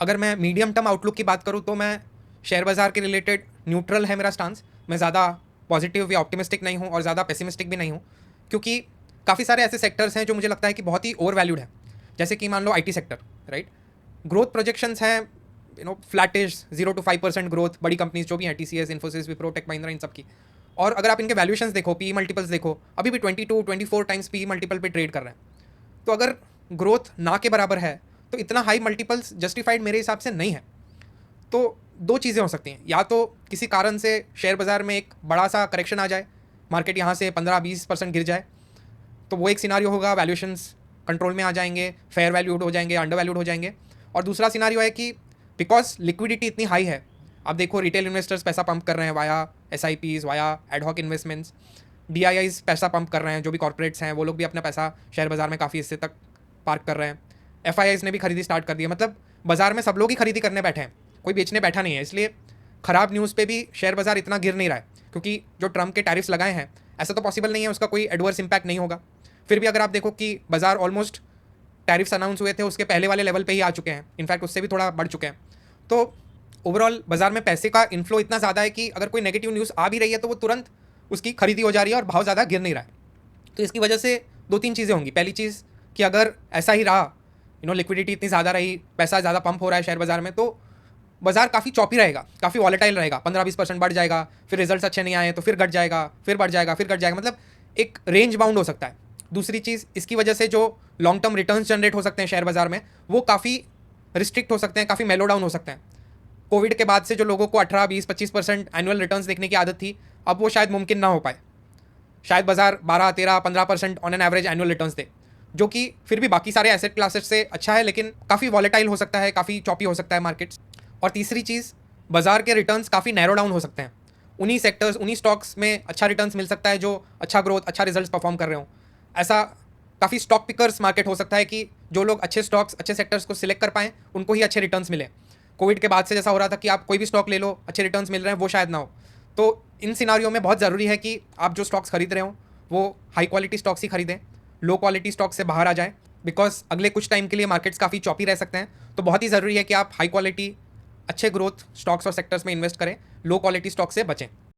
अगर मैं medium term outlook की बात करूँ तो मैं शेयर बाज़ार के रिलेटेड न्यूट्रल है मेरा स्टांस। मैं ज़्यादा पॉजिटिव या ऑप्टिमिस्टिक नहीं हूँ और ज़्यादा पेसिमिस्टिक भी नहीं हूँ, क्योंकि काफ़ी सारे ऐसे सेक्टर्स हैं जो मुझे लगता है कि बहुत ही ओवर वैल्यूड है। जैसे कि मान लो IT sector, right. Growth projections हैं फ्लैटिश 0 to 5% ग्रोथ, बड़ी कंपनीज जो भी हैं, टीसीएस, इन्फोसिस, विप्रो, टेक महिंद्रा, इन सब की। और अगर आप इनके वैल्यूएशंस देखो, पी मल्टीपल्स देखो, अभी भी 22-24 टाइम्स पी मल्टीपल पे ट्रेड कर रहे हैं। तो अगर ग्रोथ ना के बराबर है तो इतना हाई मल्टीपल्स जस्टिफाइड मेरे हिसाब से नहीं है। तो दो चीज़ें हो सकती हैं, या तो किसी कारण से शेयर बाज़ार में एक बड़ा सा करेक्शन आ जाए, मार्केट यहाँ से 15-20% गिर जाए, तो वो एक सिनारियो होगा, वैल्यूएशंस कंट्रोल में आ जाएंगे, फेयर वैल्यूड हो जाएंगे, अंडर वैल्यूड हो जाएंगे। और दूसरा सिनारियो है कि बिकॉज लिक्विडिटी इतनी हाई है, आप देखो रिटेल इन्वेस्टर्स पैसा पंप कर रहे हैं via SIPs, via ad hoc investments, DIIs पैसा पंप कर रहे हैं, जो भी कॉर्पोरेट्स हैं वो लोग भी अपना पैसा शेयर बाज़ार में काफ़ी हिस्से तक पार्क कर रहे हैं। एफआईआईज ने भी खरीदी स्टार्ट कर दी है। मतलब बाज़ार में सब लोग ही खरीदी करने बैठे हैं, कोई बेचने बैठा नहीं है। इसलिए ख़राब न्यूज़ पे भी शेयर बाज़ार इतना गिर नहीं रहा है, क्योंकि जो ट्रम्प के टैरिफ्स लगाए हैं, ऐसा तो पॉसिबल नहीं है उसका कोई एडवर्स इंपैक्ट नहीं होगा। फिर भी अगर आप देखो कि बाज़ार ऑलमोस्ट टैरिफ्स अनाउंस हुए थे उसके पहले वाले लेवल पे ही आ चुके हैं, इनफैक्ट उससे भी थोड़ा बढ़ चुके हैं। तो ओवरऑल बाज़ार में पैसे का इन्फ्लो इतना ज़्यादा है कि अगर कोई नेगेटिव न्यूज़ आ भी रही है तो वो तुरंत उसकी खरीदी हो जा रही है और भाव ज़्यादा गिर नहीं रहा है। तो इसकी वजह से दो तीन चीज़ें होंगी। पहली चीज़ कि अगर ऐसा ही रहा, लिक्विडिटी इतनी ज़्यादा रही, पैसा ज़्यादा पंप हो रहा है शेयर बाज़ार में, तो बाज़ार काफ़ी चौपी रहेगा, काफ़ी वॉलेटाइल रहेगा। 15-20% बढ़ जाएगा, फिर रिजल्ट्स अच्छे नहीं आए तो फिर घट जाएगा, फिर बढ़ जाएगा, फिर घट जाएगा। मतलब एक रेंज बाउंड हो सकता है। दूसरी चीज़, इसकी वजह से जो लॉन्ग टर्म रिटर्न्स जनरेट हो सकते हैं शेयर बाज़ार में, वो काफ़ी रिस्ट्रिक्ट हो सकते हैं, काफ़ी मेलो डाउन हो सकते हैं। कोविड के बाद से जो लोगों को 18-20-25% एनुअल रिटर्न्स देखने की आदत थी, अब वो शायद मुमकिन ना हो पाए। शायद बाज़ार 12-13-15% on an average annual returns दे, जो कि फिर भी बाकी सारे एसेट क्लासेस से अच्छा है, लेकिन काफ़ी वॉलेटाइल हो सकता है, काफ़ी चॉपी हो सकता है मार्केट्स। और तीसरी चीज़, बाज़ार के रिटर्न्स काफ़ी नैरो डाउन हो सकते हैं। उन्हीं सेक्टर्स, उन्हीं स्टॉक्स में अच्छा रिटर्न्स मिल सकता है जो अच्छा ग्रोथ, अच्छा रिजल्ट्स परफॉर्म कर रहे हो। ऐसा काफ़ी स्टॉक पिकर्स मार्केट हो सकता है कि जो लोग अच्छे स्टॉक्स, अच्छे सेक्टर्स को सिलेक्ट कर पाएँ, उनको ही अच्छे रिटर्न्स मिले। कोविड के बाद से जैसा हो रहा था कि आप कोई भी स्टॉक ले लो, अच्छे रिटर्न्स मिल रहे हैं, वो शायद ना हो। तो इन सिनारियों में बहुत ज़रूरी है कि आप जो स्टॉक्स खरीद रहे हो वो हाई क्वालिटी स्टॉक्स ही खरीदें, लो क्वालिटी स्टॉक से बाहर आ जाएं, बिकॉज अगले कुछ टाइम के लिए मार्केट्स काफ़ी चॉपी रह सकते हैं। तो बहुत ही ज़रूरी है कि आप हाई क्वालिटी, अच्छे ग्रोथ स्टॉक्स और सेक्टर्स में इन्वेस्ट करें, लो क्वालिटी स्टॉक से बचें।